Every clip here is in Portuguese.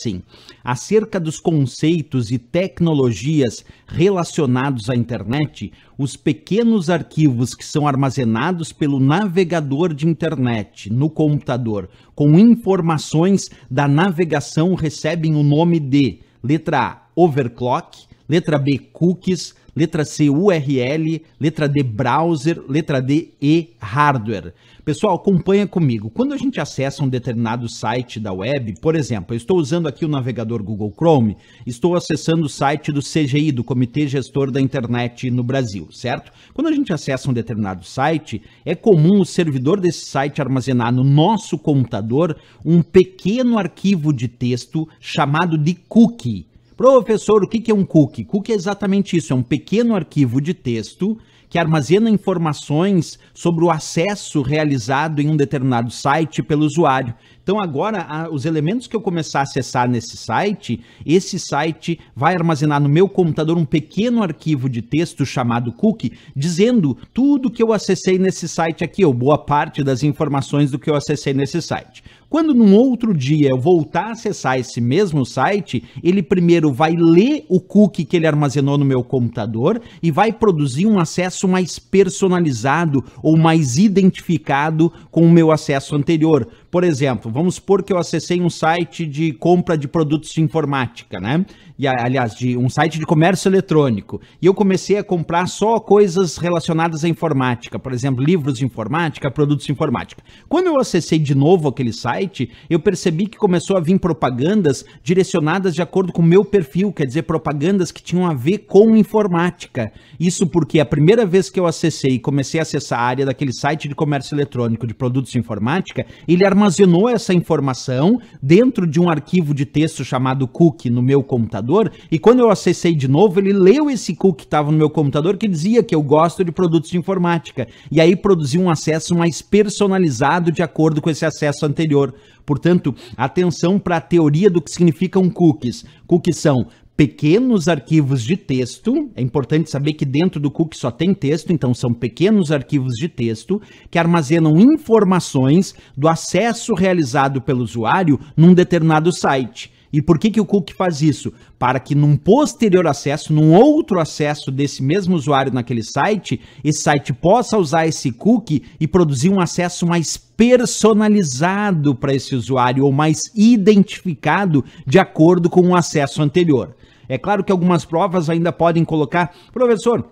Sim, acerca dos conceitos e tecnologias relacionados à internet, os pequenos arquivos que são armazenados pelo navegador de internet no computador com informações da navegação recebem o nome de letra A, overclock, letra B, cookies, letra C, URL, letra D, browser, letra D, E, hardware. Pessoal, acompanha comigo. Quando a gente acessa um determinado site da web, por exemplo, eu estou usando aqui o navegador Google Chrome, estou acessando o site do CGI, do Comitê Gestor da Internet no Brasil, certo? Quando a gente acessa um determinado site, é comum o servidor desse site armazenar no nosso computador um pequeno arquivo de texto chamado de cookie. Professor, o que é um cookie? Cookie é exatamente isso, é um pequeno arquivo de texto que armazena informações sobre o acesso realizado em um determinado site pelo usuário. Então agora, os elementos que eu começar a acessar nesse site, esse site vai armazenar no meu computador um pequeno arquivo de texto chamado cookie, dizendo tudo que eu acessei nesse site aqui, ou boa parte das informações do que eu acessei nesse site. Quando num outro dia eu voltar a acessar esse mesmo site, ele primeiro vai ler o cookie que ele armazenou no meu computador e vai produzir um acesso mais personalizado ou mais identificado com o meu acesso anterior. Por exemplo, vamos supor que eu acessei um site de compra de produtos de informática, né? E, aliás, de um site de comércio eletrônico. E eu comecei a comprar só coisas relacionadas à informática, por exemplo, livros de informática, produtos de informática. Quando eu acessei de novo aquele site, eu percebi que começou a vir propagandas direcionadas de acordo com o meu perfil, quer dizer, propagandas que tinham a ver com informática. Isso porque a primeira vez que eu acessei e comecei a acessar a área daquele site de comércio eletrônico de produtos de informática, ele armazenou essa informação dentro de um arquivo de texto chamado cookie no meu computador, e quando eu acessei de novo, ele leu esse cookie que estava no meu computador que dizia que eu gosto de produtos de informática, e aí produziu um acesso mais personalizado de acordo com esse acesso anterior. Portanto, atenção para a teoria do que significam cookies. Cookies são pequenos arquivos de texto, é importante saber que dentro do cookie só tem texto, então são pequenos arquivos de texto que armazenam informações do acesso realizado pelo usuário num determinado site. E por que o cookie faz isso? Para que num posterior acesso, num outro acesso desse mesmo usuário naquele site, esse site possa usar esse cookie e produzir um acesso mais personalizado para esse usuário ou mais identificado de acordo com o acesso anterior. É claro que algumas provas ainda podem colocar, professor,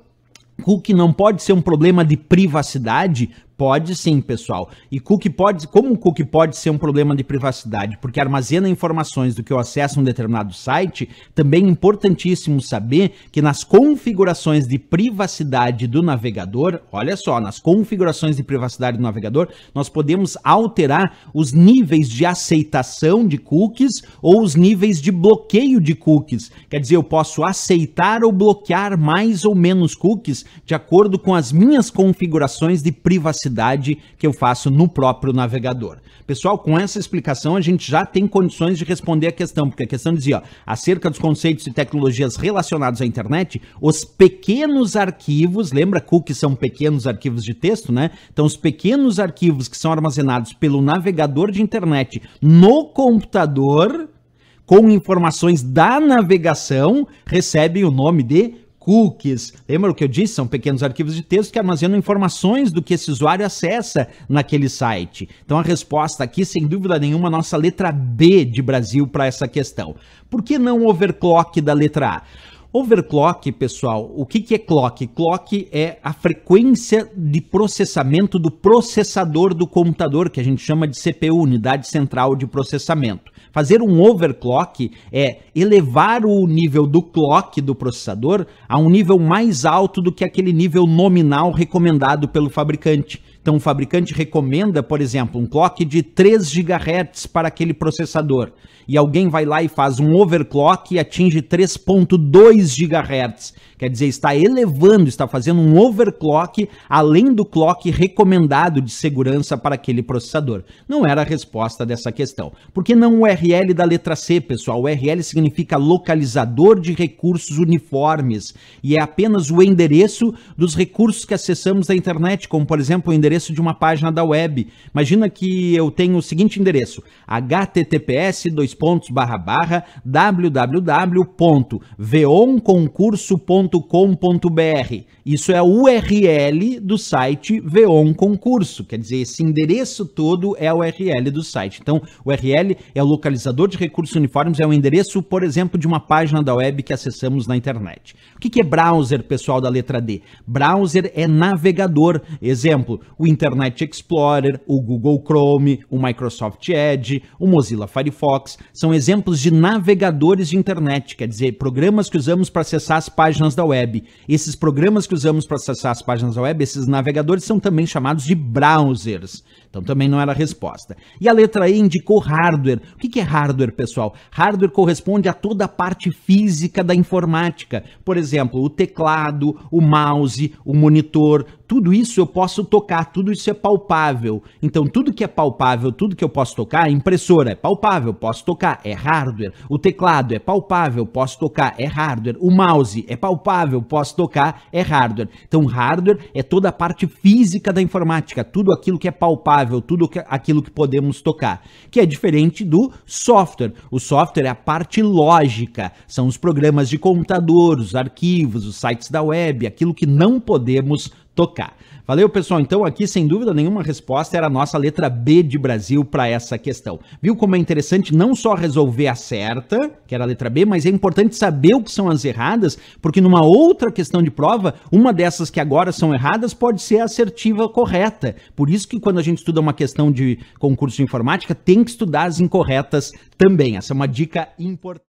cookie não pode ser um problema de privacidade? Pode sim, pessoal. E como o cookie pode ser um problema de privacidade? Porque armazena informações do que eu acesso a um determinado site, também é importantíssimo saber que nas configurações de privacidade do navegador, olha só, nas configurações de privacidade do navegador, nós podemos alterar os níveis de aceitação de cookies ou os níveis de bloqueio de cookies. Quer dizer, eu posso aceitar ou bloquear mais ou menos cookies de acordo com as minhas configurações de privacidade que eu faço no próprio navegador. Pessoal, com essa explicação a gente já tem condições de responder a questão, porque a questão dizia, ó, acerca dos conceitos e tecnologias relacionados à internet, os pequenos arquivos, lembra, cookies são pequenos arquivos de texto, né? Então os pequenos arquivos que são armazenados pelo navegador de internet no computador, com informações da navegação, recebem o nome de cookies. Lembra o que eu disse? São pequenos arquivos de texto que armazenam informações do que esse usuário acessa naquele site. Então a resposta aqui, sem dúvida nenhuma, a nossa letra B de Brasil para essa questão. Por que não overclock da letra A? Overclock, pessoal, o que é clock? Clock é a frequência de processamento do processador do computador, que a gente chama de CPU, Unidade Central de Processamento. Fazer um overclock é elevar o nível do clock do processador a um nível mais alto do que aquele nível nominal recomendado pelo fabricante. Então o fabricante recomenda, por exemplo, um clock de 3 GHz para aquele processador. E alguém vai lá e faz um overclock e atinge 3.2 GHz. Quer dizer, está elevando, está fazendo um overclock além do clock recomendado de segurança para aquele processador. Não era a resposta dessa questão. Por que não o URL da letra C, pessoal? O URL significa localizador de recursos uniformes e é apenas o endereço dos recursos que acessamos da internet, como por exemplo o endereço endereço de uma página da web. Imagina que eu tenho o seguinte endereço: https://www.veonconcurso.com.br. Isso é o URL do site Veon Concurso, quer dizer, esse endereço todo é o URL do site. Então, o URL é o localizador de recursos uniformes, é o endereço, por exemplo, de uma página da web que acessamos na internet. O que é browser, pessoal da letra D? Browser é navegador. Exemplo, o Internet Explorer, o Google Chrome, o Microsoft Edge, o Mozilla Firefox, são exemplos de navegadores de internet, quer dizer, programas que usamos para acessar as páginas da web. Esses programas que usamos para acessar as páginas da web, esses navegadores são também chamados de browsers. Então também não era a resposta. E a letra E indicou hardware. O que é hardware, pessoal? Hardware corresponde a toda a parte física da informática. Por exemplo, o teclado, o mouse, o monitor, tudo isso eu posso tocar, tudo isso é palpável. Então tudo que é palpável, tudo que eu posso tocar, a impressora é palpável, posso tocar, é hardware. O teclado é palpável, posso tocar, é hardware. O mouse é palpável, posso tocar, é hardware. Então hardware é toda a parte física da informática, tudo aquilo que é palpável, tudo aquilo que podemos tocar, que é diferente do software. O software é a parte lógica, são os programas de computador, os arquivos, os sites da web, aquilo que não podemos tocar. Valeu, pessoal? Então aqui, sem dúvida nenhuma, a resposta era a nossa letra B de Brasil para essa questão. Viu como é interessante não só resolver a certa, que era a letra B, mas é importante saber o que são as erradas, porque numa outra questão de prova, uma dessas que agora são erradas pode ser a assertiva correta. Por isso que quando a gente estuda uma questão de concurso de informática, tem que estudar as incorretas também. Essa é uma dica importante.